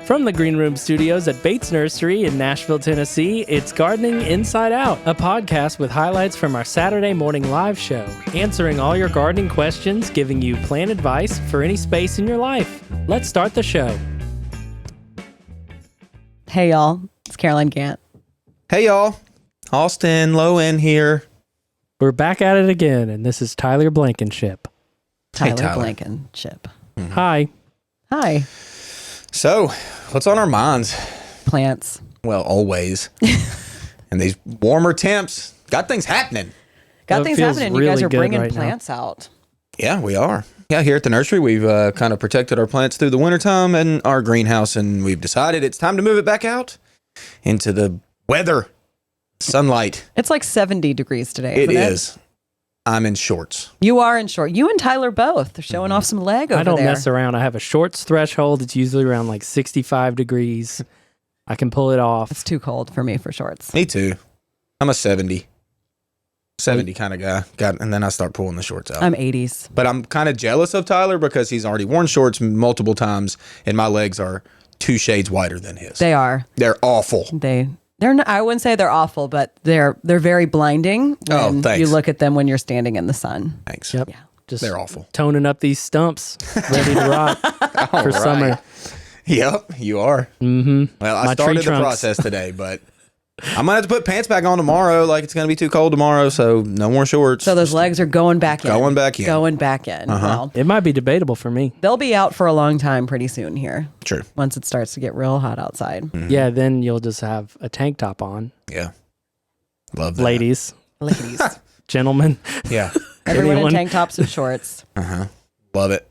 From the Green Room Studios at Bates Nursery in Nashville, Tennessee, it's Gardening Inside Out, a podcast with highlights from our Saturday morning live show, answering all your gardening questions, giving you plant advice for any space in your life. Let's start the show. Hey, y'all. It's Caroline Gant. Hey, y'all. Austin Lowen here. We're back at it again, and this is Tyler Blankenship. Tyler Blankenship. Mm-hmm. Hi. Hi. So, what's on our minds? Plants. Well, always. And these warmer temps got things happening. Got It things feels happening. You really guys are good bringing right now. plants out. Yeah, we are. Yeah, here at the nursery, we've kind of protected our plants through the wintertime and our greenhouse, and we've decided it's time to move it back out into the weather, sunlight. It's like 70 degrees today. It isn't is. I'm in shorts. You are in short. You and Tyler both are showing off some leg over I don't there. mess around. I have a shorts threshold. It's usually around like 65 degrees. I can pull it off. It's too cold for me for shorts. Me too. I'm a 70 kind of guy. And then I start pulling the shorts out. I'm 80s. But I'm kind of jealous of Tyler because he's already worn shorts multiple times, and my legs are 2 shades whiter than his. They are. They're awful. They're not, I wouldn't say they're awful, but they're very blinding when thanks. you look at them when you're standing in the sun. Thanks. Yep. Yeah. Just They're awful. toning up these stumps, ready to rock for All right. summer. Yep, you are. Mm-hmm. Well, I My tree started the trunks. process today, but I'm going to have to put pants back on tomorrow. Like, it's going to be too cold tomorrow, so no more shorts. So those legs are going back in. Going back in. Going back in. Well, It might be debatable for me. they'll be out for a long time pretty soon here. True. Once it starts to get real hot outside. Yeah, then you'll just have a tank top on. Yeah. Love that. Ladies, Ladies. gentlemen. Yeah. Everyone Anyone? in tank tops and shorts. Love it.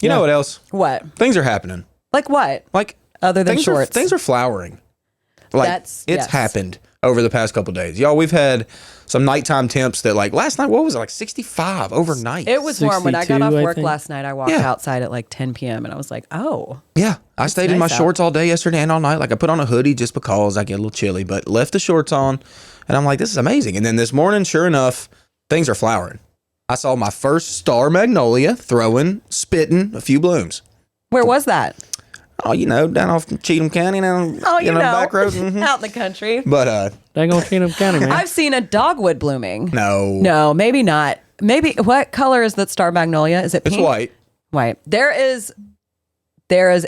You Yeah. know what else? What? Things are happening. Like what? Like, Other than shorts. things are flowering. Like, That's- it's yes. happened over the past couple days. Y'all, we've had some nighttime temps that, like, last night, what was it, like 65 overnight? It was warm. When I got 62, off I work think. last night, I walked Yeah. outside at like 10 p.m. and I was like, oh. Yeah, I stayed in my nice out. shorts all day yesterday and all night. Like, I put on a hoodie just because I get a little chilly, but left the shorts on, and I'm like, this is amazing. And then this morning, sure enough, things are flowering. I saw my first star magnolia spitting a few blooms. Where was that? Oh, down off Cheatham County, Oh, back road. Out in the country. But Dang on Cheatham County, man. I've seen a dogwood blooming. no, No, maybe not. Maybe, what color is that star magnolia? Is it it's pink? white. White. There is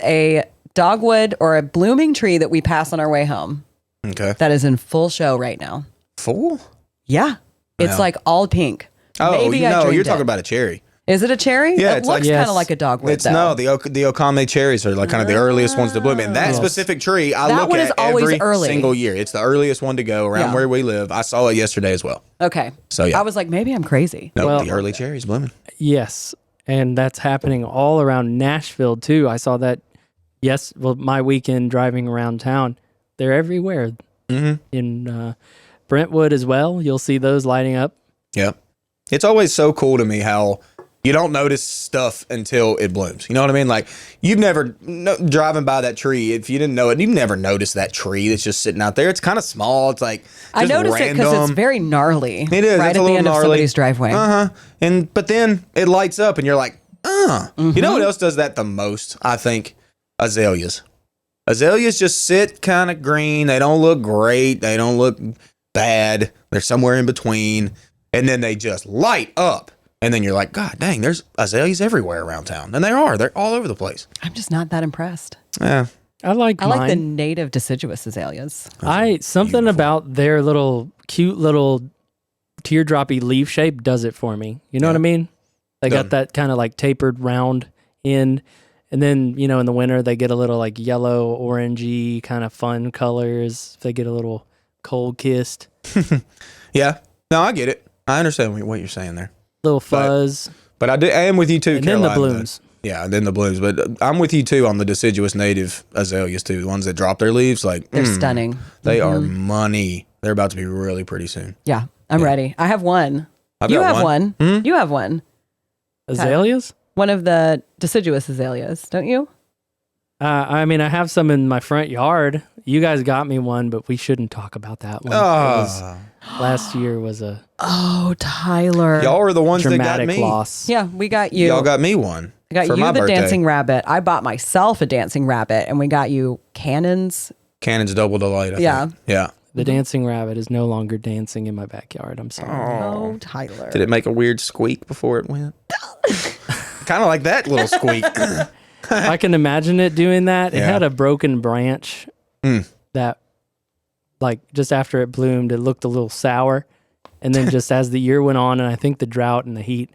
a dogwood or a blooming tree that we pass on our way home Okay, that is in full show right now. full. Yeah. It's Wow. like all pink. Oh, Maybe I no, dreamed you're it. talking about a cherry. Is it a cherry? Yeah, it it's looks like- kind Yes. of like a dogwood, It's though. no, the Okame cherries are like kind of the earliest ones to bloom. And that Yes. specific tree, I That look one at is always every early. single year. It's the earliest one to go around Yeah. where we live. I saw it yesterday as well. Okay. So, yeah. I was like, maybe I'm crazy. No, Well- the early cherries blooming. Yes, and that's happening all around Nashville too. I saw that. Yes, well, my weekend driving around town, they're everywhere. Mm-hmm. In Brentwood as well, you'll see those lighting up. Yeah. It's always so cool to me how you don't notice stuff until it blooms. You know what I mean? Like, you've never, driving by that tree, if you didn't know it, you've never noticed that tree that's just sitting out there. It's kind of small. It's like, just I noticed it because it's random. very gnarly. It is. Right It's at a the little end of gnarly. somebody's driveway. But then it lights up and you're like, Mm-hmm. You know what else does that the most? I think azaleas. Azaleas just sit kind of green. They don't look great. They don't look bad. They're somewhere in between. And then they just light up. And then you're like, God dang, there's azaleas everywhere around town. And they are. They're all over the place. I'm just not that impressed. Yeah. I like I like the mine. native deciduous azaleas. Something about their cute little teardroppy leaf shape does it for me. You know what I mean? They got that kind of like tapered round end. And then, in the winter, they get a little like yellow, orangey kind of fun colors. They get a little cold kissed, Yeah. No, I get it. I understand what you're saying there. little fuzz. But I am with you too, And then the Caroline. blooms. Yeah, and then the blooms. But I'm with you too on the deciduous native azaleas too. The ones that drop their leaves, like They're stunning. They are money. They're about to be really pretty soon. Yeah, I'm ready. I have one. I've You got have one. You have one. Azaleas? One of the deciduous azaleas, don't you? I mean, I have some in my front yard. You guys got me one, but we shouldn't talk about that one. Last year was a Oh, Tyler. Y'all are the ones that got dramatic me. loss. Yeah, we got you. Y'all got me one. I got for you my the birthday. dancing rabbit. I bought myself a dancing rabbit, and we got you cannons. Cannon's Double Delight. I think. Yeah. The dancing rabbit is no longer dancing in my backyard. I'm sorry. Oh, Tyler. Did it make a weird squeak before it went? Kind of like that little squeak. I can imagine it doing that. It Yeah. had a broken branch that, like, just after it bloomed, it looked a little sour. And then just as the year went on, and I think the drought and the heat,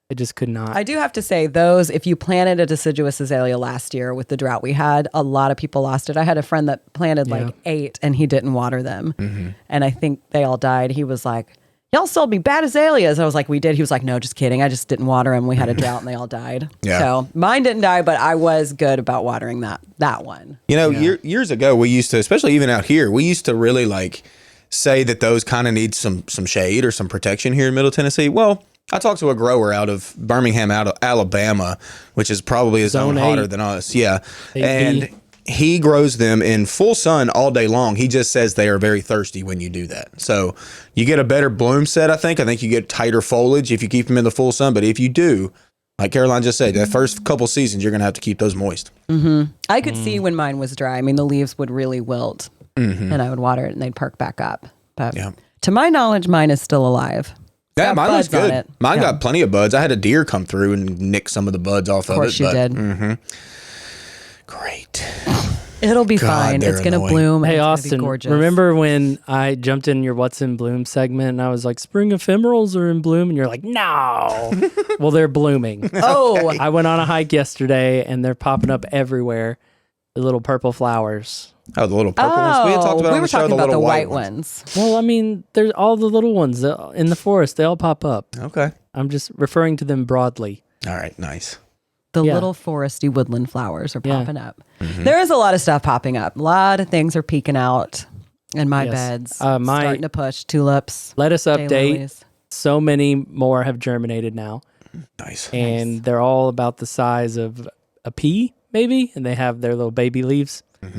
it just could not. I do have to say, those, if you planted a deciduous azalea last year with the drought we had, a lot of people lost it. I had a friend that planted like 8 and he didn't water them. And I think they all died. He was like, y'all sold me bad azaleas. I was like, we did. He was like, no, just kidding. I just didn't water them. We had a drought and they all died. Yeah. So mine didn't die, but I was good about watering that one. You know, years ago, we used to, especially even out here, we used to really like say that those kind of need some shade or some protection here in Middle Tennessee. Well, I talked to a grower out of Birmingham, out of Alabama, which is probably a zone hotter than us. Yeah. And he grows them in full sun all day long. He just says they are very thirsty when you do that. So you get a better bloom set, I think. I think you get tighter foliage if you keep them in the full sun. But if you do, like Caroline just said, that first couple seasons, you're going to have to keep those moist. I could see when mine was dry. I mean, the leaves would really wilt and I would water it and they'd perk back up. But to my knowledge, mine is still alive. Yeah, mine looks buds on good. it. Mine got plenty of buds. I had a deer come through and nick some of the buds off of it. Of course you did. Great. It'll be God, fine. they're It's going to annoying. bloom. Hey, and it's gonna Austin, be gorgeous. remember when I jumped in your What's in Bloom segment and I was like, spring ephemerals are in bloom? And you're like, no. Well, they're blooming. Oh, I went on a hike yesterday and they're popping up everywhere. The little purple flowers. Oh, the little purple ones. We had talked about we on were the show talking the about little the white ones. Well, I mean, there's all the little ones in the forest. They all pop up. Okay. I'm just referring to them broadly. All right. Nice. The Yeah. little foresty woodland flowers are Yeah. popping up. There is a lot of stuff popping up. A lot of things are peeking out in my Yes. beds. My- Starting to push tulips. Lettuce update. daylilies. So many more have germinated now. Nice. And they're all about the size of a pea, maybe. And they have their little baby leaves. So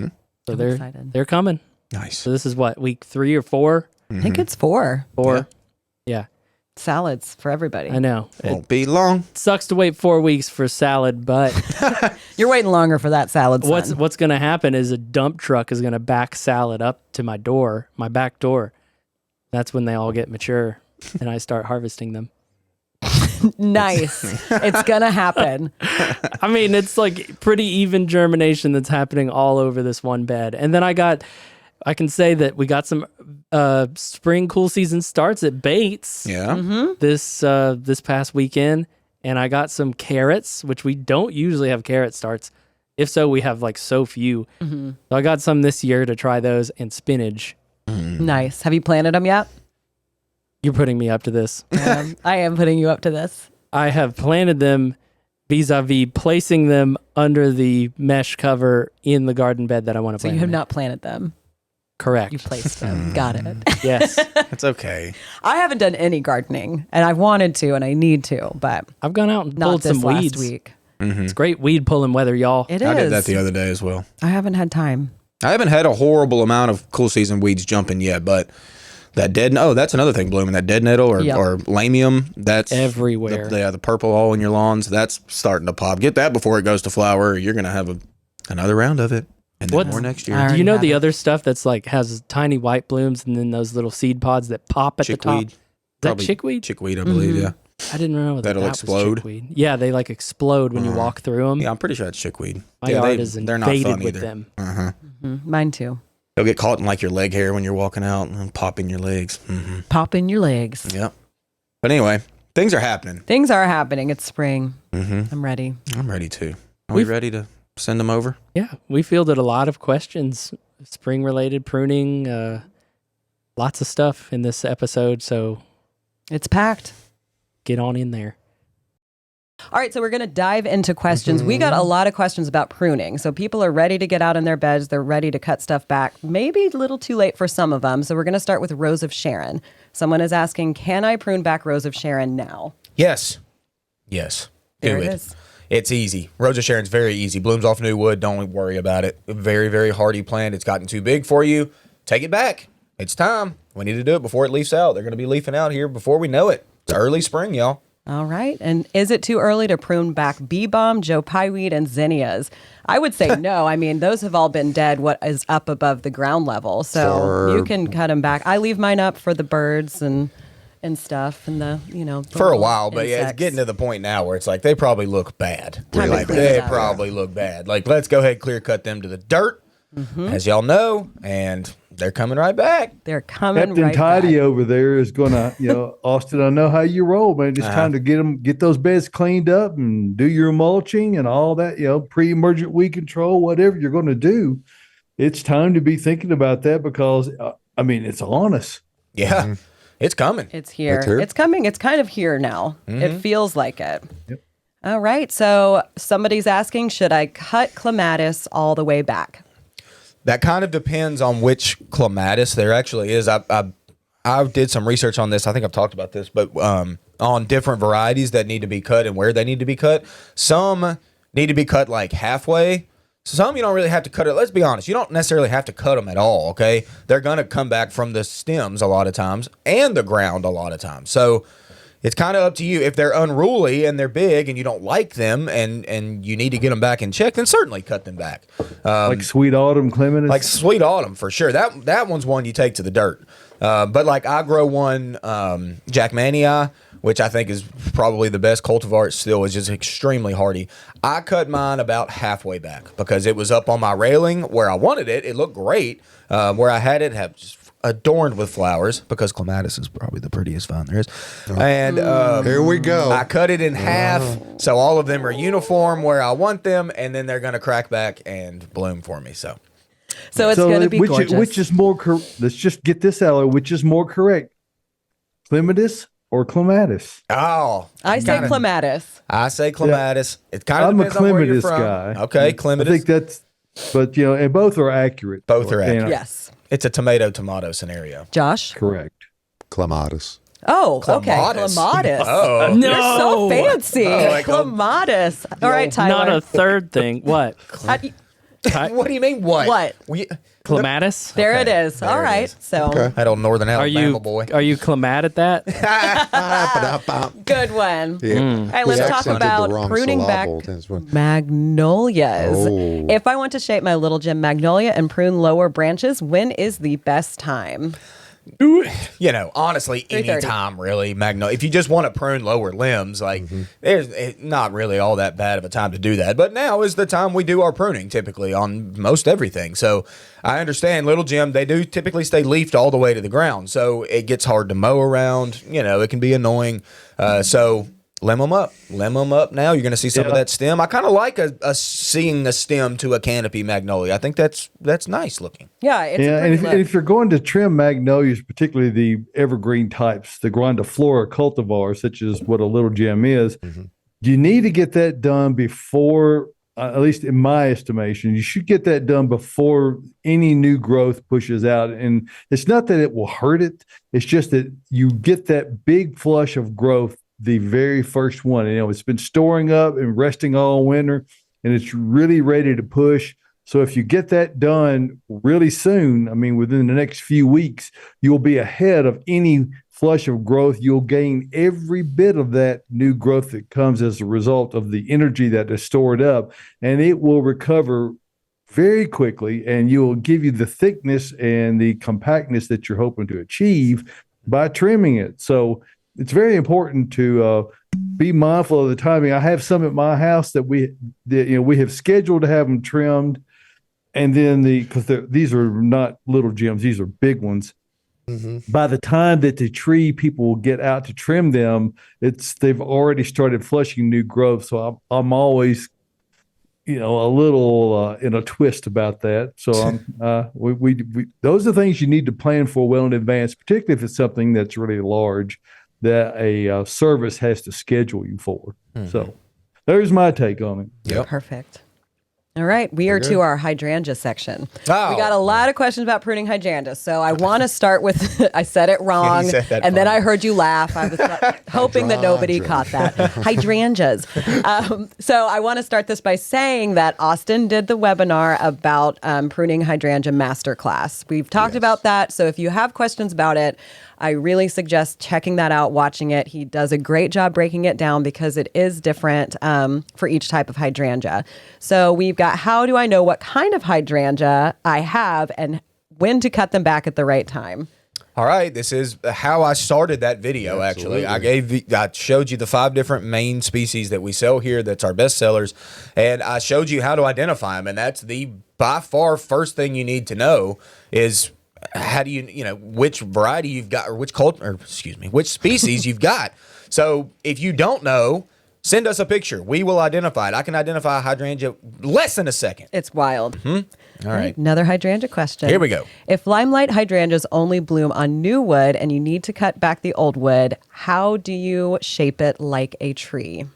I'm they're excited. they're coming. Nice. So this is what, week 3 or 4? I think it's 4 Yeah, salads for everybody. I know. Won't be long. It sucks to wait 4 weeks for salad, but You're waiting longer for that salad. Son. what's going to happen is a dump truck is going to back salad up to my door, my back door. That's when they all get mature and I start harvesting them. Nice. It's gonna happen. I mean, it's like pretty even germination that's happening all over this one bed. And then I can say that we got some spring cool season starts at Bates Yeah. this past weekend, and I got some carrots, which we don't usually have carrot starts. If so, we have like so few. So I got some this year to try those, and spinach. Nice. Have you planted them yet? You're putting me up to this. I am putting you up to this. I have planted them vis-a-vis placing them under the mesh cover in the garden bed that I want to So plant. you have them in. not planted them. Correct. You placed them. Got it. Yes. That's okay. I haven't done any gardening, and I've wanted to, and I need to, but I've gone out and not pulled this some last weeds. week. It's great weed pulling weather, y'all. It is. I did that the other day as well. I haven't had time. I haven't had a horrible amount of cool season weeds jumping yet, but that that's another thing blooming. That dead nettle or lamium, that's Everywhere. The purple all in your lawns, that's starting to pop. Get that before it goes to flower, or you're going to have another round of it. And then What- more next I year. already Do you know have the it. other stuff that's like has tiny white blooms and then those little seed pods that pop at the top? Chickweed. Is that Probably chickweed? Chickweed, I believe, yeah. I didn't know that That'll that explode. was chickweed. Yeah, they like explode when you walk through them. Yeah, I'm pretty sure that's chickweed. My yeah, yard is they're not invaded fun with either. them. Uh-huh. Mine too. They'll get caught in like your leg hair when you're walking out and pop in your legs. Pop in your legs. Yep. But anyway, things are happening. Things are happening. It's spring. I'm ready. I'm ready to. Are we ready to send them over? Yeah, we fielded a lot of questions, spring related, pruning, lots of stuff in this episode. So It's packed. get on in there. All right, so we're going to dive into questions. We got a lot of questions about pruning. So people are ready to get out in their beds. They're ready to cut stuff back. Maybe a little too late for some of them. So we're going to start with Rose of Sharon. Someone is asking, can I prune back Rose of Sharon now? Yes. Yes. There Do it it. is. It's easy. Rose of Sharon's very easy. Blooms off new wood. Don't worry about it. Very, very hardy plant. It's gotten too big for you. Take it back. It's time. We need to do it before it leaves out. They're going to be leafing out here before we know it. It's early spring, y'all. All right. And is it too early to prune back bee balm, Joe Pyeweed, and zinnias? I would say no. I mean, those have all been dead what is up above the ground level. So you can cut them back. I leave mine up for the birds and stuff and the for a while, but insects. yeah, it's getting to the point now where it's like they probably look bad. Time to Like clean they it up. probably look bad. Like let's go ahead and clear cut them to the dirt, as y'all know, and they're coming right back. They're coming Captain right Tidy back. over there is going to, Austin, I know how you roll, man. It's time to get those beds cleaned up and do your mulching and all that, pre-emergent weed control, whatever you're going to do. It's time to be thinking about that because, it's on us. Yeah, it's coming. It's here. It's coming. It's kind of here now. It feels like it. Yep. All right. So somebody's asking, should I cut clematis all the way back? That kind of depends on which clematis there actually is. I did some research on this. I think I've talked about this, but on different varieties that need to be cut and where they need to be cut. Some need to be cut like halfway. Some you don't really have to cut it. Let's be honest. You don't necessarily have to cut them at all, okay? They're going to come back from the stems a lot of times and the ground a lot of times. So it's kind of up to you. If they're unruly and they're big and you don't like them and you need to get them back in check, then certainly cut them back. Like Sweet Autumn clematis? Like Sweet Autumn, for sure. That one's one you take to the dirt. But like I grow one, Jackmanii, which I think is probably the best cultivar. It still is just extremely hardy. I cut mine about halfway back because it was up on my railing where I wanted it. It looked great. Where I had it, have just adorned with flowers because clematis is probably the prettiest vine there is. And here we go. I cut it in half, so all of them are uniform where I want them, and then they're going to crack back and bloom for me. So it's going to be gorgeous. Which is more let's just get this out of which is more correct, clematis or clematis? Oh, I say clematis. I say clematis. It kind of I'm a depends on where you're clematis from. guy. Okay, clematis. I think that's, but and both are accurate. Both are accurate. Yes. It's a tomato scenario. Josh? Correct. Clematis. Oh, okay. Clematis. Clematis. Oh. No. You're so fancy. like Clematis. All right, Tyler. Not a third thing. What? What do you mean? What? What? Clematis? There Okay, it is. there All it right. is. So That old Northern Alabama boy. Are you clemat at that? good one. Yeah. All right, let's talk about pruning back magnolias. Oh. If I want to shape my little gem magnolia and prune lower branches, when is the best time? Honestly, 3:30. any time really, Magnolia. If you just want to prune lower limbs, there's not really all that bad of a time to do that. But now is the time we do our pruning typically on most everything. So I understand little gem, they do typically stay leafed all the way to the ground. So it gets hard to mow around. It can be annoying. So limb them up. Limb them up now. You're going to see some of that stem. I kind of like seeing a stem to a canopy magnolia. I think that's nice looking. Yeah, it's a And pretty look. if you're going to trim magnolias, particularly the evergreen types, the grandiflora cultivars, such as what a little gem is, you need to get that done before, at least in my estimation, you should get that done before any new growth pushes out. And it's not that it will hurt it. It's just that you get that big flush of growth the very first one. It's been storing up and resting all winter, and it's really ready to push. So if you get that done really soon, within the next few weeks, you'll be ahead of any flush of growth. You'll gain every bit of that new growth that comes as a result of the energy that is stored up, and it will recover very quickly, and you'll give you the thickness and the compactness that you're hoping to achieve by trimming it. So it's very important to be mindful of the timing. I have some at my house that we have scheduled to have them trimmed, and then because these are not little gems, these are big ones. By the time that the tree people will get out to trim them, they've already started flushing new growth. So I'm always, a little in a twist about that. So those are things you need to plan for well in advance, particularly if it's something that's really large that a service has to schedule you for. So there's my take on it. Yep. Perfect. All right, we are to our hydrangea section. Oh. We got a lot of questions about pruning hydrangeas, so I want to start with, I said it wrong, said that and then funny. I heard you laugh. I was hoping that nobody caught that. Hydrangeas. So I want to start this by saying that Austin did the webinar about pruning hydrangea masterclass. We've talked about that, so if you have questions about it, I really suggest checking that out, watching it. He does a great job breaking it down because it is different for each type of hydrangea. So we've got how do I know what kind of hydrangea I have and when to cut them back at the right time. All right, this is how I started that video. Actually, I showed you the 5 different main species that we sell here. That's our best sellers, and I showed you how to identify them. And that's the by far first thing you need to know is how do you know which variety you've got or which which species you've got. So if you don't know, send us a picture. We will identify it. I can identify a hydrangea less than a second. It's wild. All right. Another hydrangea question. Here we go. If limelight hydrangeas only bloom on new wood and you need to cut back the old wood, how do you shape it like a tree?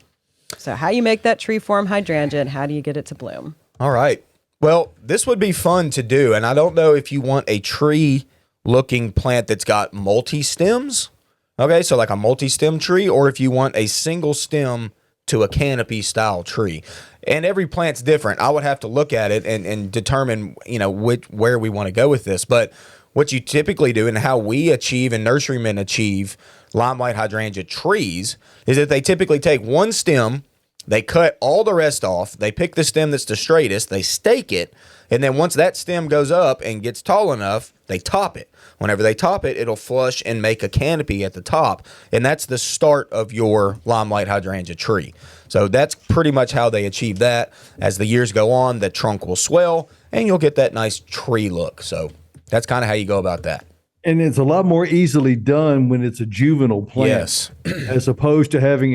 So how you make that tree form hydrangea and how do you get it to bloom? All right. Well, this would be fun to do. And I don't know if you want a tree looking plant that's got multi-stems. Okay, so like a multi-stem tree, or if you want a single stem to a canopy style tree. And every plant's different. I would have to look at it and determine, where we want to go with this. But what you typically do and how we achieve and nurserymen achieve limelight hydrangea trees is that they typically take one stem, they cut all the rest off, they pick the stem that's the straightest, they stake it, and then once that stem goes up and gets tall enough, they top it. Whenever they top it, it'll flush and make a canopy at the top, and that's the start of your limelight hydrangea tree. So that's pretty much how they achieve that. As the years go on, the trunk will swell, and you'll get that nice tree look. So that's kind of how you go about that. And it's a lot more easily done when it's a juvenile plant, Yes. as opposed to having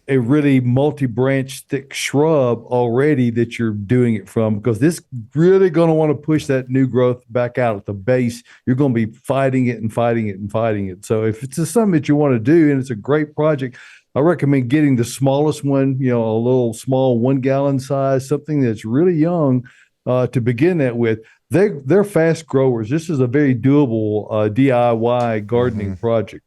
a really multi-branch thick shrub already that you're doing it from, because this really going to want to push that new growth back out at the base. You're going to be fighting it and fighting it and fighting it. So if it's something that you want to do and it's a great project, I recommend getting the smallest one, a little small 1 gallon size, something that's really young to begin that with. They're fast growers. This is a very doable DIY gardening project.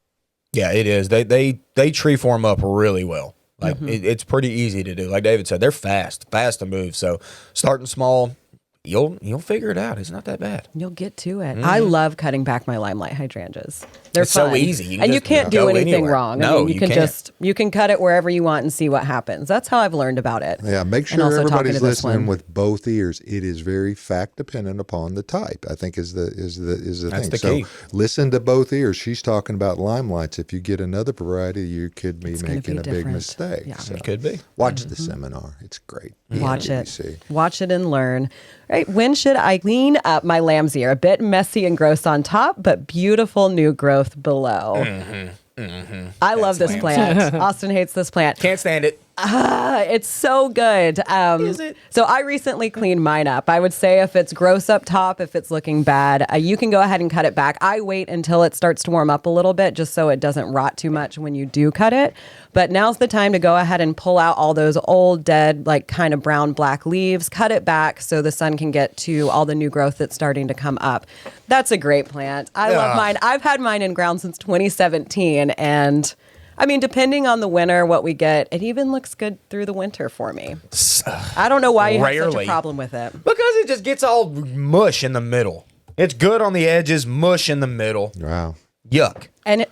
Yeah, it is. They tree form up really well. Like it's pretty easy to do. Like David said, they're fast to move. So starting small, you'll figure it out. It's not that bad. You'll get to it. I love cutting back my limelight hydrangeas. They're It's fun. so easy. And you can't do anything anywhere. wrong. No, you can can't. you can cut it wherever you want and see what happens. That's how I've learned about it. Yeah, make And sure also talking everybody's to this listening one. with both ears. It is very fact dependent upon the type, I think is the That's thing. the So key. listen to both ears. She's talking about limelights. If you get another variety, you could be gonna making be a big different. mistake. Yeah. So It could be. watch the seminar. It's great. Watch it. BBC. Watch it and learn. Right. When should I clean up my lamb's ear? A bit messy and gross on top, but beautiful new growth below. I love this plant. Austin hates this plant. Can't stand it. It's so good. Is it? So I recently cleaned mine up. I would say if it's gross up top, if it's looking bad, you can go ahead and cut it back. I wait until it starts to warm up a little bit just so it doesn't rot too much when you do cut it. But now's the time to go ahead and pull out all those old, dead, like kind of brown, black leaves, cut it back so the sun can get to all the new growth that's starting to come up. That's a great plant. I love mine. I've had mine in ground since 2017, and I mean, depending on the winter, what we get, it even looks good through the winter for me. I don't know why you have such Rarely. a problem with it. Because it just gets all mush in the middle. It's good on the edges, mush in the middle. Wow. Yuck. And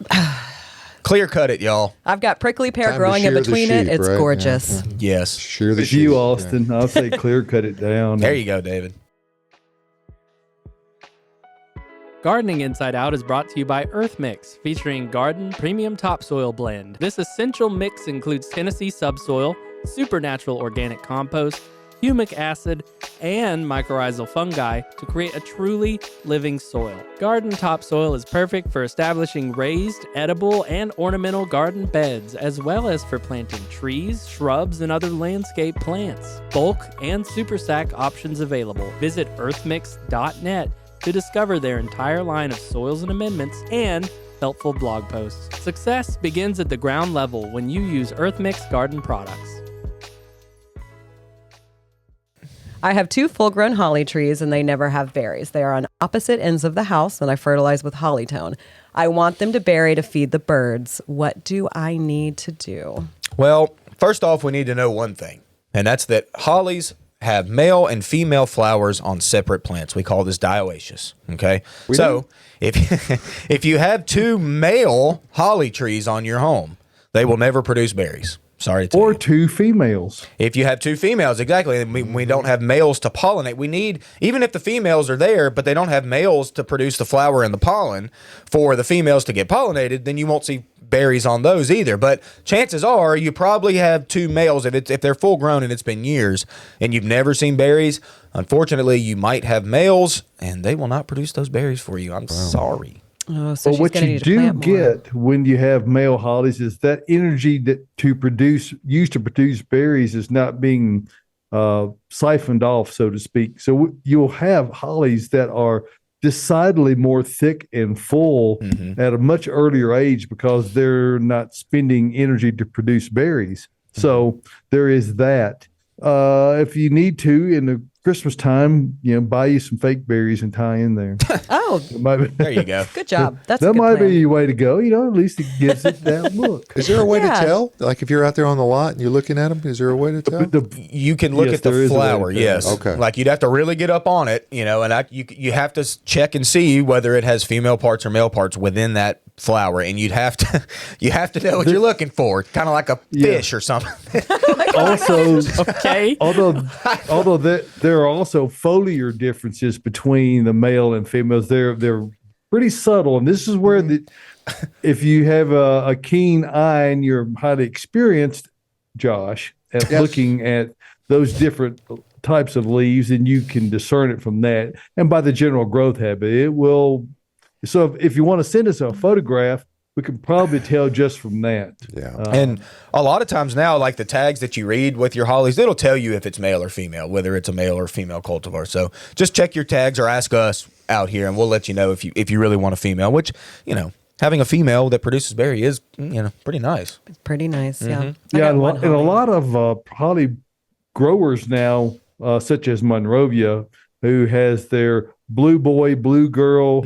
Clear cut it, y'all. I've got prickly pear Time to growing in shear the between it. sheep, It's right? gorgeous. Yeah. Yes. Sure, the It's you, sheep. Austin. I'll say clear cut it down. There you go, David. Gardening Inside Out is brought to you by Earth Mix, featuring Garden Premium Topsoil Blend. This essential mix includes Tennessee subsoil, supernatural organic compost, humic acid, and mycorrhizal fungi to create a truly living soil. Garden topsoil is perfect for establishing raised, edible, and ornamental garden beds, as well as for planting trees, shrubs, and other landscape plants. Bulk and super sack options available. Visit earthmix.net to discover their entire line of soils and amendments and helpful blog posts. Success begins at the ground level when you use EarthMix garden products. I have 2 full-grown holly trees, and they never have berries. They are on opposite ends of the house, and I fertilize with hollytone. I want them to berry to feed the birds. What do I need to do? Well, first off, we need to know one thing, and that's that hollies have male and female flowers on separate plants. We call this dioecious. Okay, if you have 2 male holly trees on your home, they will never produce berries. Sorry to tell you. Or 2 females. If you have 2 females, exactly, and we don't have males to pollinate. We need, even if the females are there, but they don't have males to produce the flower and the pollen for the females to get pollinated, then you won't see berries on those either. But chances are you probably have 2 males if they're full grown and it's been years and you've never seen berries. Unfortunately, you might have males and they will not produce those berries for you. I'm sorry. Oh, so But she's what gonna you need to do plant more. get when you have male hollies is that energy that used to produce berries is not being siphoned off, so to speak. So you'll have hollies that are decidedly more thick and full at a much earlier age because they're not spending energy to produce berries. So there is that. If you need to, in the Christmas time, buy you some fake berries and tie in there. Oh, There you go. good job. That's a That good might plan. be your way to go. At least it gives it that look. Is there a way to Yeah. tell? Like if you're out there on the lot and you're looking at them, is there a way to tell? You can look Yes, at the there is a way to flower, tell. yes. Okay. Like you'd have to really get up on it, and you have to check and see whether it has female parts or male parts within that flower, and you have to know what you're looking for, kind of like a fish or something. Also, Okay. although there are also foliar differences between the male and females. They're pretty subtle, and this is where if you have a keen eye and you're highly experienced, Josh, at looking at those different types of leaves, and you can discern it from that, and by the general growth habit, it will. So if you want to send us a photograph, we can probably tell just from that. Yeah. And a lot of times now, like the tags that you read with your hollies, it'll tell you if it's male or female, whether it's a male or female cultivar. So just check your tags or ask us out here, and we'll let you know if you really want a female. Which having a female that produces berry is pretty nice. It's pretty nice. Yeah. I Yeah, got and one a holly. lot of holly growers now, such as Monrovia, who has their blue boy, blue girl,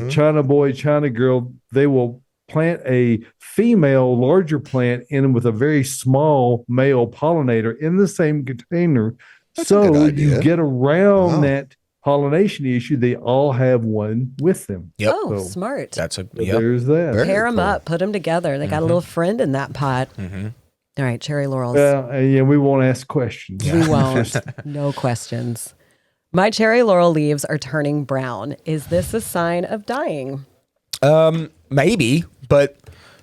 China boy, China girl, they will plant a female larger plant in with a very small male pollinator in the same container. That's a good So idea. you get around Wow. that pollination issue. They all have one with them. Yep. Oh, So- smart. That's a So yep. there's that. Very Pair them cool. up, put them together. They got a little friend in that pot. All right, cherry laurels. Yeah, we won't ask questions. We won't. No questions. My cherry laurel leaves are turning brown. Is this a sign of dying? Maybe, but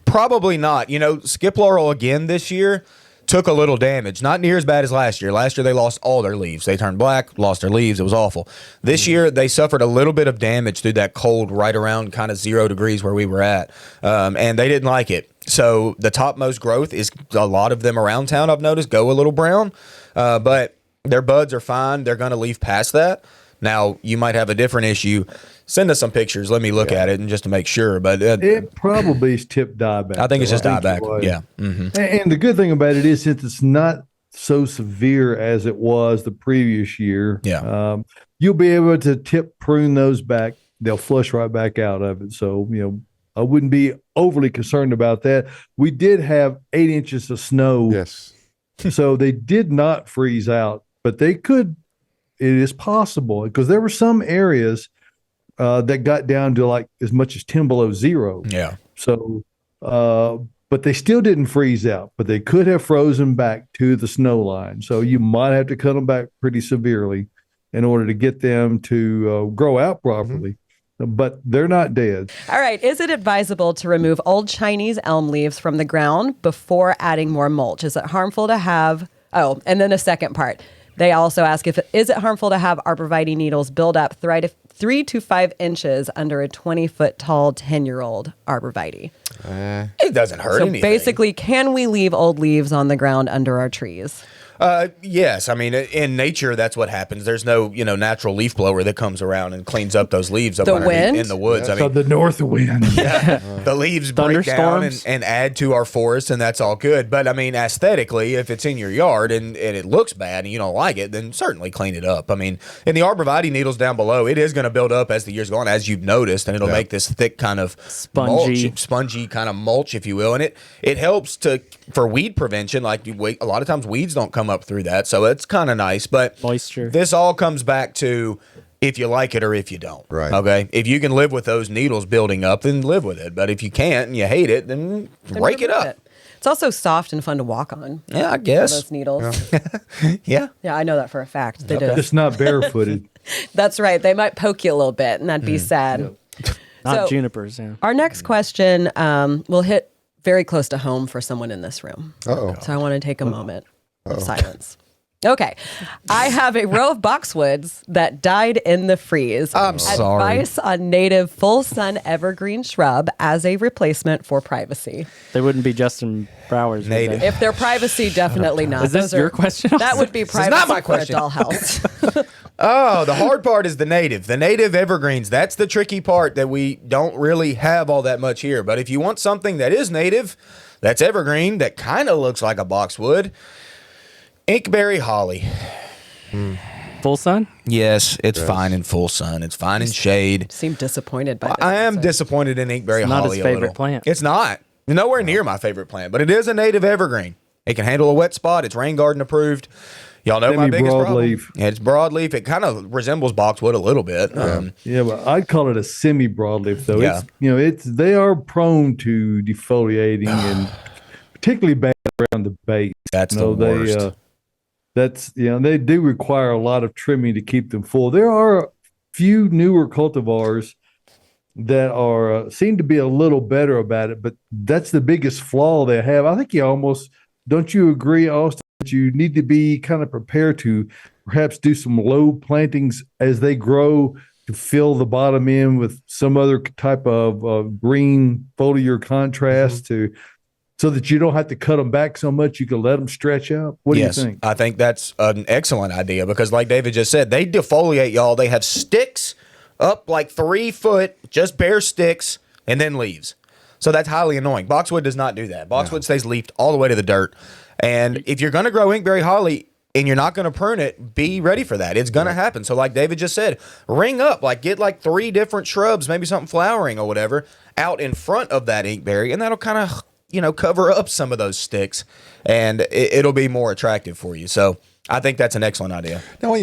probably not. Skip laurel again this year took a little damage. Not near as bad as last year. Last year they lost all their leaves. They turned black, lost their leaves. It was awful. This year they suffered a little bit of damage through that cold right around kind of 0 degrees where we were at. And they didn't like it. So the topmost growth is a lot of them around town, I've noticed, go a little brown. But their buds are fine. They're going to leave past that. Now, you might have a different issue. Send us some pictures. Let me look at it and just to make sure. But It probably is tip dieback. I think it's though. just I think dieback. it was. Yeah. And the good thing about it is, since it's not so severe as it was the previous year, Yeah. You'll be able to prune those back. They'll flush right back out of it. So, I wouldn't be overly concerned about that. We did have 8 inches of snow. Yes. So they did not freeze out, but they could. It is possible because there were some areas that got down to like as much as 10 below zero. Yeah. So, but they still didn't freeze out, but they could have frozen back to the snow line. So you might have to cut them back pretty severely in order to get them to grow out properly. But they're not dead. All right. Is it advisable to remove old Chinese elm leaves from the ground before adding more mulch? Is it harmful to have? Oh, and then the second part. They also ask is it harmful to have arborvitae needles build up 3 to 5 inches under a 20-foot tall 10-year-old arborvitae? It doesn't hurt So anything. basically, can we leave old leaves on the ground under our trees? Yes. I mean, in nature, that's what happens. There's no, natural leaf blower that comes around and cleans up those leaves up The underneath wind? in the woods. I So mean, the north wind. the leaves break down Thunderstorms? and add to our forest, and that's all good. But I mean, aesthetically, if it's in your yard and it looks bad and you don't like it, then certainly clean it up. I mean, in the arborvitae needles down below, it is going to build up as the years go on, as you've noticed, and it'll make this thick kind of spongy kind of mulch, if you will. And it helps for weed prevention. Like a lot of times weeds don't come come up through that. So it's kind of nice. But Moisture. this all comes back to if you like it or if you don't. Right. Okay. If you can live with those needles building up, then live with it. But if you can't and you hate it, then rake it up. It's also soft and fun to walk on. Yeah, I guess. Those needles. Yeah. Yeah, I know that for a fact. They do. Just not barefooted. That's right. They might poke you a little bit, and that'd be sad. Not So- junipers, yeah. Our next question will hit very close to home for someone in this room. Uh-oh. So I want to take a moment of silence. Okay. I have a row of boxwoods that died in the freeze. I'm sorry. Advice on native full sun evergreen shrub as a replacement for privacy. They wouldn't be Justin Brower's. would Native. they? If they're privacy, definitely not. Is this Those your question? That would be is privacy not my for a question. dollhouse. Oh, the hard part is the native. The native evergreens. That's the tricky part that we don't really have all that much here. But if you want something that is native, that's evergreen, that kind of looks like a boxwood, inkberry holly. Full sun? Yes, it's fine in full sun. It's fine in shade. Seem disappointed by this. I am answer. disappointed in inkberry It's not holly his a favorite little. plant. It's not. Nowhere near my favorite plant, but it is a native evergreen. It can handle a wet spot. It's rain garden approved. Y'all know my biggest problem. Semi-broadleaf. Yeah, it's broadleaf. It kind of resembles boxwood a little bit. Yeah, but I'd call it a semi-broadleaf, though. Yeah. They are prone to defoliating and particularly bad around the base. That's the worst. They do require a lot of trimming to keep them full. There are a few newer cultivars that are seem to be a little better about it, but that's the biggest flaw they have. I think don't you agree, Austin, that you need to be kind of prepared to perhaps do some low plantings as they grow to fill the bottom end with some other type of green foliar contrast so that you don't have to cut them back so much, you can let them stretch out? What do you think? I think that's an excellent idea because, like David just said, they defoliate, y'all. They have sticks up like 3 foot, just bare sticks, and then leaves. So that's highly annoying. Boxwood does not do that. Boxwood stays leafed all the way to the dirt. And if you're going to grow inkberry holly and you're not going to prune it, be ready for that. It's going to happen. So like David just said, ring up, get 3 different shrubs, maybe something flowering or whatever, out in front of that inkberry, and that'll kind of cover up some of those sticks, and it'll be more attractive for you. So I think that's an excellent idea. Now,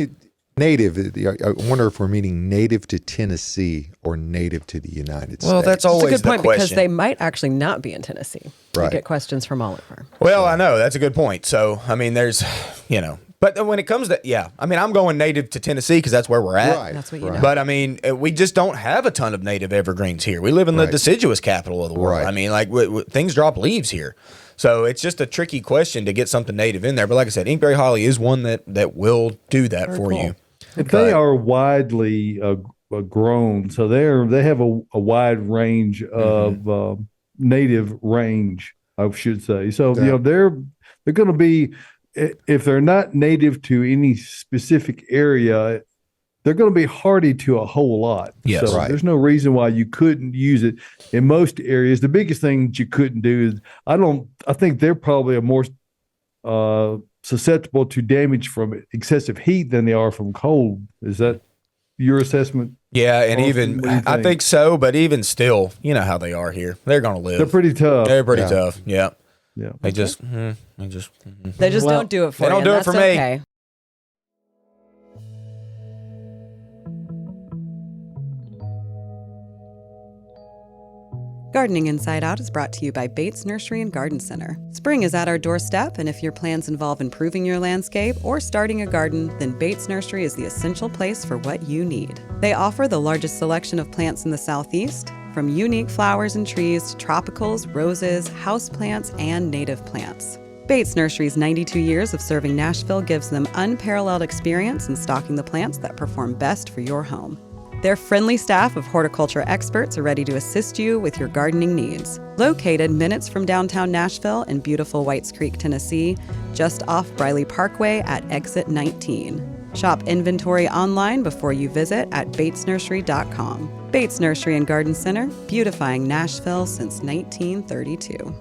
native, I wonder if we're meaning native to Tennessee or native to the United States. Well, that's It's a always good point the question. because they might actually not be in Tennessee. We Right. get questions from all over. Well, I know that's a good point. So I mean, there's but when it comes to I'm going native to Tennessee because that's where we're at. Right. That's what you know. But I mean, we just don't have a ton of native evergreens here. We live in the Right. deciduous capital of the world. Right. I mean, things drop leaves here. So it's just a tricky question to get something native in there. But like I said, inkberry holly is one that will do that for you. They are widely grown, so they have a wide range of native range, I should say. So they're going to be, if they're not native to any specific area, they're going to be hardy to a whole lot. Yes. So Right. there's no reason why you couldn't use it in most areas. The biggest thing that you couldn't do is I think they're probably a more susceptible to damage from excessive heat than they are from cold. Is that your assessment? Yeah, and Austin, even what do you I think? think so, but even still, you know how they are here. They're going to live. They're pretty tough. They're pretty Yeah. tough. Yeah. Yeah. They just They just Well, don't do it for they you. don't and do it that's for me. okay. Gardening Inside Out is brought to you by Bates Nursery and Garden Center. Spring is at our doorstep, and if your plans involve improving your landscape or starting a garden, then Bates Nursery is the essential place for what you need. They offer the largest selection of plants in the Southeast, from unique flowers and trees to tropicals, roses, houseplants, and native plants. Bates Nursery's 92 years of serving Nashville gives them unparalleled experience in stocking the plants that perform best for your home. Their friendly staff of horticulture experts are ready to assist you with your gardening needs. Located minutes from downtown Nashville in beautiful Whites Creek, Tennessee, just off Briley Parkway at exit 19. Shop inventory online before you visit at batesnursery.com. Bates Nursery and Garden Center, beautifying Nashville since 1932.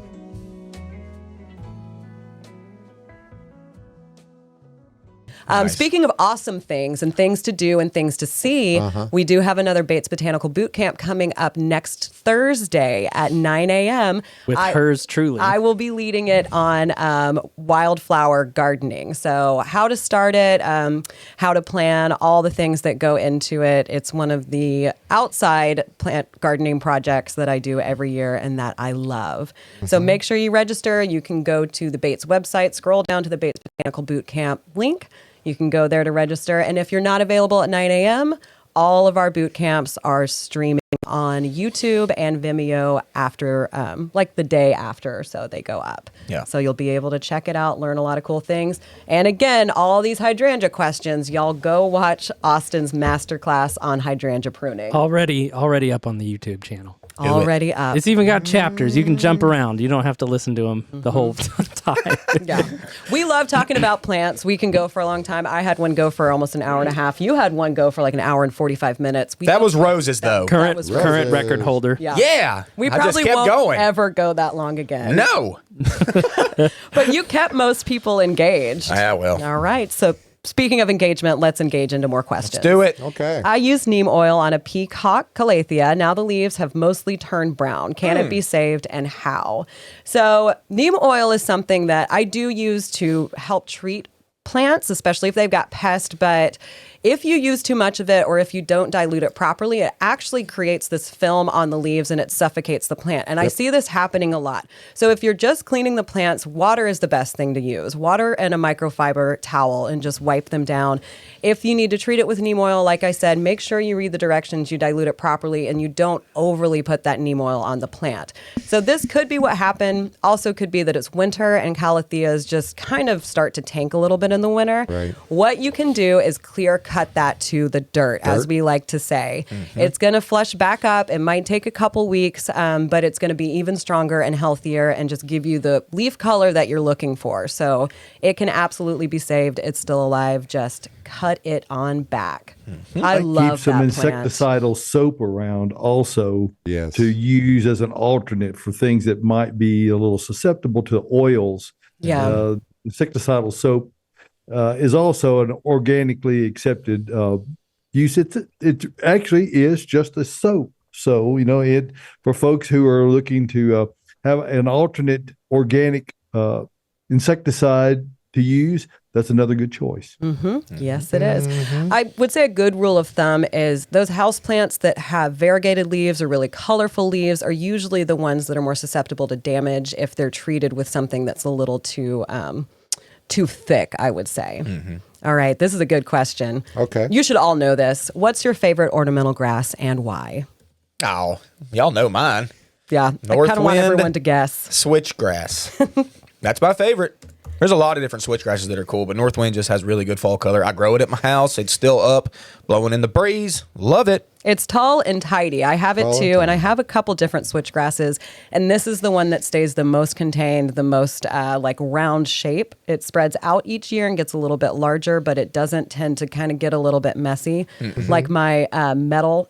Speaking of awesome things and things to do and things to see, we do have another Bates Botanical Boot Camp coming up next Thursday at 9 a.m. With hers truly. I will be leading it on wildflower gardening. So how to start it, how to plan, all the things that go into it. It's one of the outside plant gardening projects that I do every year and that I love. So make sure you register. You can go to the Bates website, scroll down to the Bates Botanical Boot Camp link. You can go there to register. And if you're not available at 9 a.m., all of our boot camps are streaming on YouTube and Vimeo after, like the day after, so they go up. Yeah. So you'll be able to check it out, learn a lot of cool things. And again, all these hydrangea questions, y'all go watch Austin's masterclass on hydrangea pruning. Already up on the YouTube channel. Already up. It's even got chapters. You can jump around. You don't have to listen to them the whole time. Yeah. We love talking about plants. We can go for a long time. I had one go for almost an hour and a half. You had one go for like an hour and 45 minutes. That was roses, though. Current was record holder. Yeah. We I just probably kept won't going. ever go that long again. No. But you kept most people engaged. Yeah, well. All right. So speaking of engagement, let's engage into more questions. Let's do it. Okay. I used neem oil on a peacock calathea. Now the leaves have mostly turned brown. Can it be saved and how? So neem oil is something that I do use to help treat plants, especially if they've got pest, but if you use too much of it or if you don't dilute it properly, it actually creates this film on the leaves and it suffocates the plant. And I see this happening a lot. So if you're just cleaning the plants, water is the best thing to use. Water and a microfiber towel and just wipe them down. If you need to treat it with neem oil, like I said, make sure you read the directions, you dilute it properly, and you don't overly put that neem oil on the plant. So this could be what happened. Also could be that it's winter and calatheas just kind of start to tank a little bit in the winter. Right. What you can do is clear cut that to the dirt, as we like to say. It's going to flush back up. It might take a couple weeks, but it's going to be even stronger and healthier and just give you the leaf color that you're looking for. So it can absolutely be saved. It's still alive. Just cut it on back. I love keep some that plant. insecticidal soap around also Yes. to use as an alternate for things that might be a little susceptible to oils. Yeah. Insecticidal soap is also an organically accepted use. It actually is just a soap. So, it for folks who are looking to have an alternate organic insecticide to use, that's another good choice. Yes, it is. I would say a good rule of thumb is those houseplants that have variegated leaves or really colorful leaves are usually the ones that are more susceptible to damage if they're treated with something that's a little too thick, I would say. All right, this is a good question. Okay. You should all know this. What's your favorite ornamental grass and why? Oh, y'all know mine. Yeah, I North kind of want wind. everyone to guess. Switchgrass. That's my favorite. There's a lot of different switchgrasses that are cool, but Northwind just has really good fall color. I grow it at my house. It's still up, blowing in the breeze. Love it. It's tall and tidy. I have it too, and I have a couple different switchgrasses, and this is the one that stays the most contained, the most like round shape. It spreads out each year and gets a little bit larger, but it doesn't tend to kind of get a little bit messy like my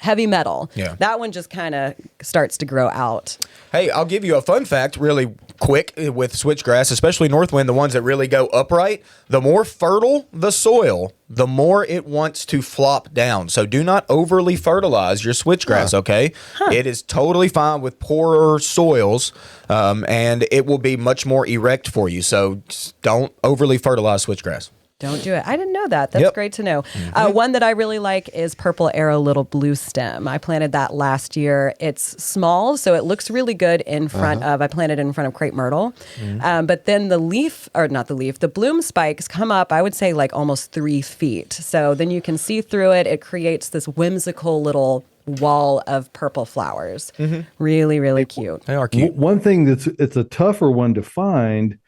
heavy metal. Yeah. That one just kind of starts to grow out. Hey, I'll give you a fun fact really quick with switchgrass, especially Northwind, the ones that really go upright. The more fertile the soil, the more it wants to flop down. So do not overly fertilize your switchgrass, okay? It is totally fine with poorer soils, and it will be much more erect for you. So don't overly fertilize switchgrass. Don't do it. I didn't know that. That's great to know. One that I really like is Purple Arrow Little Blue Stem. I planted that last year. It's small, so it looks really good in front of, I planted it in front of crepe myrtle. But then the bloom spikes come up, I would say like almost 3 feet. So then you can see through it. It creates this whimsical little wall of purple flowers. Really, really cute. They are cute. One thing it's a tougher one to find,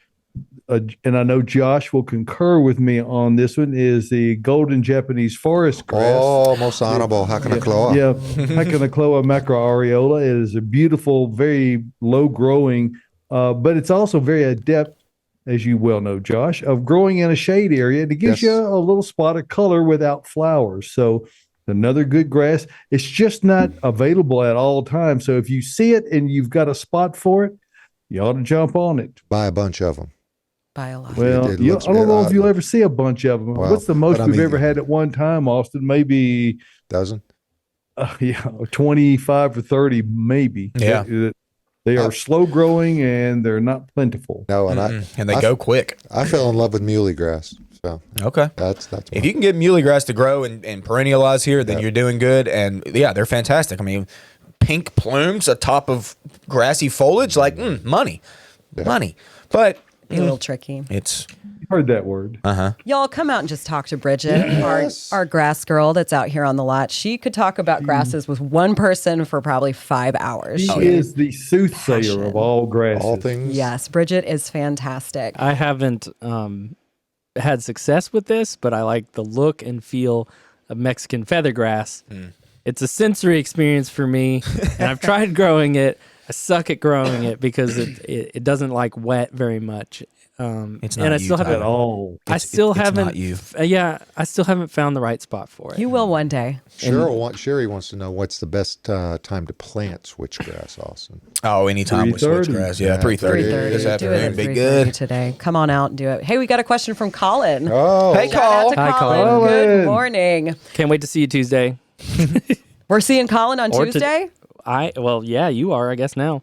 and I know Josh will concur with me on this one, is the golden Japanese forest grass. Oh, most honorable Hakanakloa. Yeah, Hakanakloa macroareola. It is a beautiful, very low growing, but it's also very adept, as you well know, Josh, of growing in a shade area. And it gives you a little spot of color without flowers. So another good grass. It's just not available at all times. So if you see it and you've got a spot for it, you ought to jump on it. Buy a bunch of them. Biological. Well, It looks- I don't know if it- you'll ever see a bunch of them. Well, What's the most but I we've mean- ever had at one time, Austin? Maybe, doesn't. 25 or 30, maybe. Yeah. They are slow growing and they're not plentiful. No, and And they I- go quick. I fell in love with muley grass. So Okay. that's If you can get muley grass to grow and perennialize here, then Yep. you're doing good. And yeah, they're fantastic. I mean, pink plumes atop of grassy foliage, like money. But Be a little tricky. it's You've heard that word. Y'all come out and just talk to Bridget, our grass girl that's out here on the lot. She could talk about grasses with one person for probably 5 hours. She is the soothsayer of all grasses. all things. Yes, Bridget is fantastic. I haven't had success with this, but I like the look and feel of Mexican feathergrass. It's a sensory experience for me, and I've tried growing it. I suck at growing it because it doesn't like wet very much. It's and not I you, still Tyler. At all. I still it's haven't. not you. I still haven't found the right spot for it. You will one day. Sherry wants to know what's the best time to plant switchgrass, Austin. Oh, anytime with 3:30. switchgrass. Yeah, 3:30 this 3:30. Do it afternoon. at Be 3:30 good. today. Come on out and do it. Hey, we got a question from Colin. Oh, Hey, Shout out to Hi, Colin. Colin. Good morning. Can't wait to see you Tuesday. We're seeing Colin on Or to- Tuesday. Yeah, you are. I guess now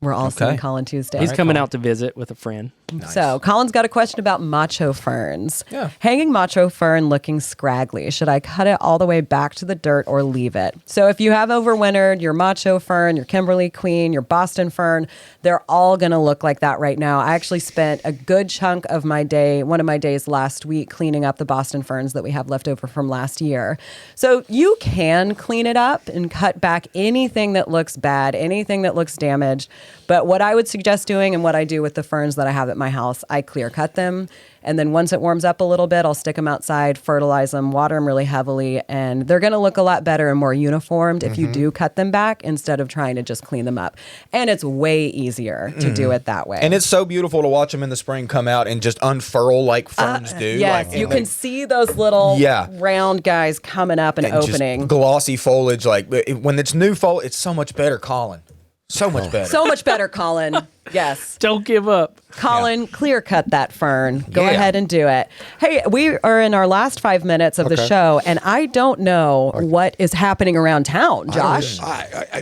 We're all seeing Okay. Colin Tuesday. he's coming out to visit with a friend. So, Colin's got a question about macho ferns. Yeah. Hanging macho fern looking scraggly. Should I cut it all the way back to the dirt or leave it? So, if you have overwintered your macho fern, your Kimberly Queen, your Boston fern, they're all going to look like that right now. I actually spent a good chunk of my day, one of my days last week, cleaning up the Boston ferns that we have left over from last year. So, you can clean it up and cut back anything that looks bad, anything that looks damaged. But what I would suggest doing, and what I do with the ferns that I have at my house, I clear cut them. And then once it warms up a little bit, I'll stick them outside, fertilize them, water them really heavily. And they're going to look a lot better and more uniformed if you do cut them back instead of trying to just clean them up. And it's way easier to do it that way. And it's so beautiful to watch them in the spring come out and just unfurl like ferns do. Yes, like, you and can see those little Yeah. round guys coming up and just opening. glossy foliage. Like when it's new foliage, it's so much better, Colin. So much better. So much better, Colin. Yes. Don't give up. Colin, clear cut that fern. Go Yeah. ahead and do it. Hey, we are in our last 5 minutes of the show, and I don't know what is happening around town, Josh.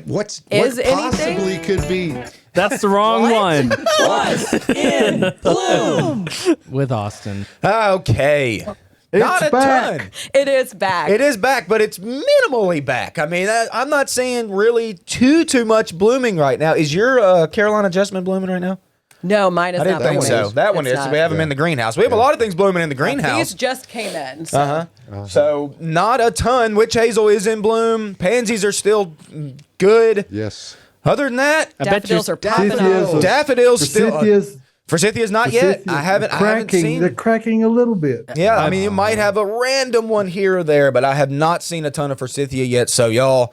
What Is anything? possibly could be? That's the wrong one What's in bloom? with Austin. Okay. Not a back. ton. It is back. It is back, but it's minimally back. I mean, I'm not saying really too much blooming right now. Is your Carolina Jasmine blooming right now? No, mine is I didn't not think blooming. so. That one It's is. not. We have them in the greenhouse. We have a lot of things blooming in the greenhouse. These just came in. So. So not a ton. Witch hazel is in bloom. Pansies are still good. Yes. Other than that, I bet you Daffodils are popping Forsythias up. are- daffodils still. Forsythias- Forsythia's not yet. forsythias I haven't cracking. seen. They're cracking a little bit. Yeah, I mean, you might have a random one here or there, but I have not seen a ton of forsythia yet. So y'all,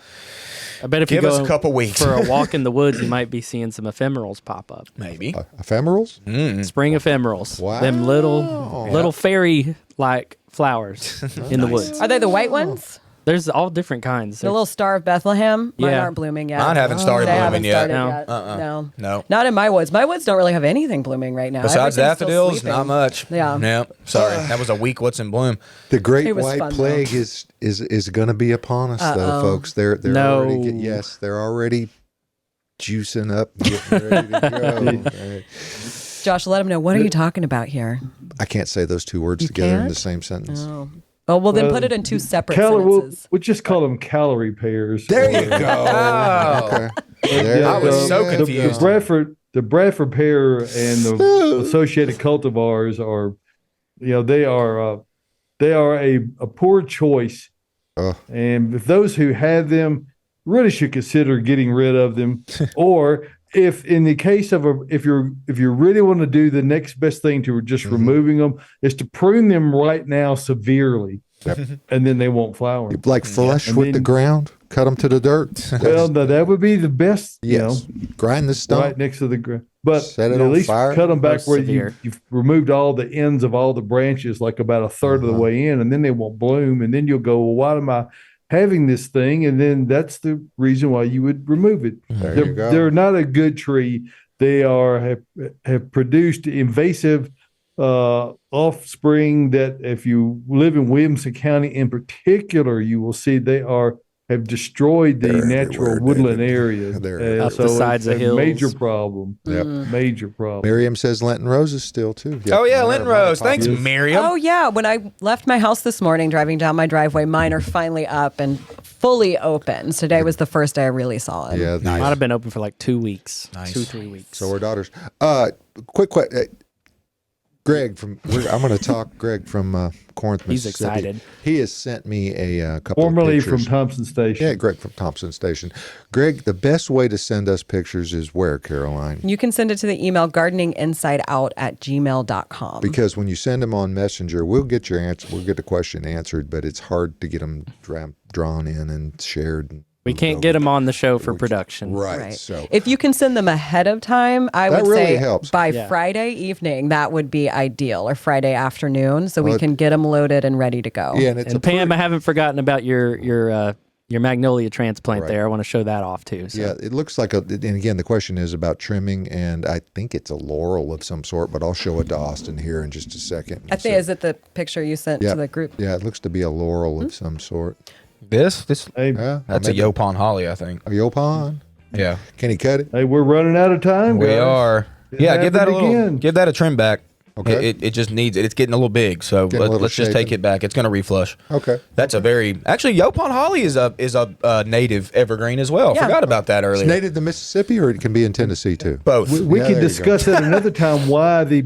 I bet if Give you us go a couple weeks. for a walk in the woods, you might be seeing some ephemerals pop up. maybe. Ephemerals? Spring ephemerals. Wow. Them little fairy like flowers in the woods. Are they the white ones? There's all different kinds. The little Star of Bethlehem? Mine Yeah. aren't blooming yet. Mine haven't started They blooming haven't yet. started No. yet. No. No. Not in my woods. My woods don't really have anything blooming right now. Besides Everything's still daffodils, sleeping. not much. Yeah. Yep. Sorry, that was a week. What's in bloom? The Great It was White fun, though. Plague is going to be upon us, though, folks. They're No. already they're already juicing up, getting ready to go. Right. Josh, let them know. What are you talking about here? I can't say those two words together in can't? the same sentence. Oh, well, then Well, put it in two separate We'll sentences. just call them calorie pears. There you go. Oh. Okay. There I you was go. so Yeah. confused. The Bradford pear and the associated cultivars are, they are a poor choice. Oh. And if those who have them really should consider getting rid of them, or if in the case of if you really want to do the next best thing to just removing them is to prune them right now severely, and then they won't flower. Like flush And with the then- ground, cut them to the dirt. Well, no, that would be the best. Yes. Grind the stump. Right next to the ground. But Set it at on least fire. cut them back Or where severe. you've removed all the ends of all the branches, like about a third of the way in, and then they won't bloom. And then you'll go, well, why am I having this thing? And then that's the reason why you would remove it. There they're, you go. they're not a good tree. They have produced invasive offspring that if you live in Williamson County in particular, you will see they have destroyed the They're natural everywhere, woodland David. areas. They're Up the sides of a hills. major problem. Yep. Major problem. Miriam says Lenten roses still too. Oh yeah, mine Lenten are Rose. popping. Thanks, Yes. Miriam. Oh yeah, when I left my house this morning, driving down my driveway, mine are finally up and fully open. Today was the first day I really saw it. Yeah, Might have been open for like 2 weeks. Nice. 2-3 weeks. So our daughters. Quick question. Greg I'm going to talk. Greg from Corinth, He's Mississippi. excited. He has sent me a couple Formerly of pictures. from Thompson Station. Yeah, Greg from Thompson Station. Greg, the best way to send us pictures is where, Caroline? You can send it to the email gardeninginsideout@gmail.com. Because when you send them on Messenger, we'll get your answer. We'll get the question answered, but it's hard to get them drawn in and shared. We can't get them on the show for production. Right. So if you can send them ahead of time, I That would really say helps. by Yeah. Friday evening, that would be ideal, or Friday afternoon, so we can get them loaded and ready to go. yeah, and it's And Pam, I haven't forgotten about your magnolia transplant Right. there. I want to show that off too. So. Yeah, it looks like and again, the question is about trimming, and I think it's a laurel of some sort, but I'll show it to Austin here in just a second. I think, is it the picture you sent to the group? Yeah, it looks to be a laurel of some sort. This Hey, Yeah, that's a Yopon holly, I think. A Yopon. Yeah, Can he cut it? hey, we're running out of time, we guys. are. It Yeah, give that a happened little. again. Give that a trim back. Okay. It just needs it. It's getting a little big, so Getting a little let's just take shaken. it back. It's going to reflush. Okay. That's actually Yopon holly is a native evergreen as well. Yeah. Forgot about that earlier. It's native to Mississippi, or it can be in Tennessee too. Both. We Yeah, can there you discuss at another time why the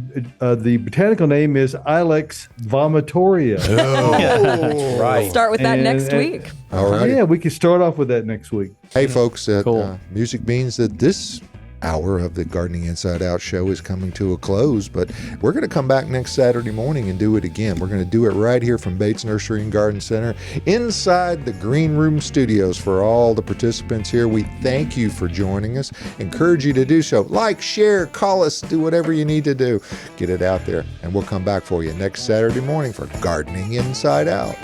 botanical name is Ilex vomitoria. That's right. Start with that And- next and- week. All right. Yeah, we can start off with that next week. Hey, folks, Cool. music means that this hour of the Gardening Inside Out show is coming to a close, but we're going to come back next Saturday morning and do it again. We're going to do it right here from Bates Nursery and Garden Center inside the Green Room Studios. For all the participants here, we thank you for joining us. Encourage you to do so. Like, share, call us, do whatever you need to do. Get it out there, and we'll come back for you next Saturday morning for Gardening Inside Out.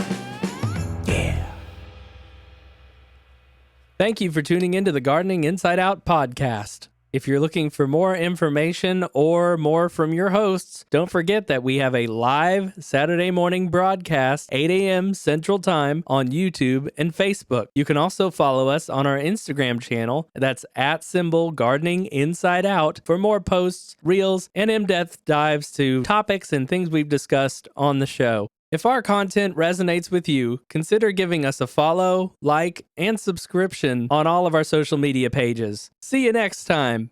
Thank you for tuning into the Gardening Inside Out podcast. If you're looking for more information or more from your hosts, don't forget that we have a live Saturday morning broadcast, 8 a.m. Central Time on YouTube and Facebook. You can also follow us on our Instagram channel. That's @Gardening Inside Out for more posts, reels, and in-depth dives to topics and things we've discussed on the show. If our content resonates with you, consider giving us a follow, like, and subscription on all of our social media pages. See you next time.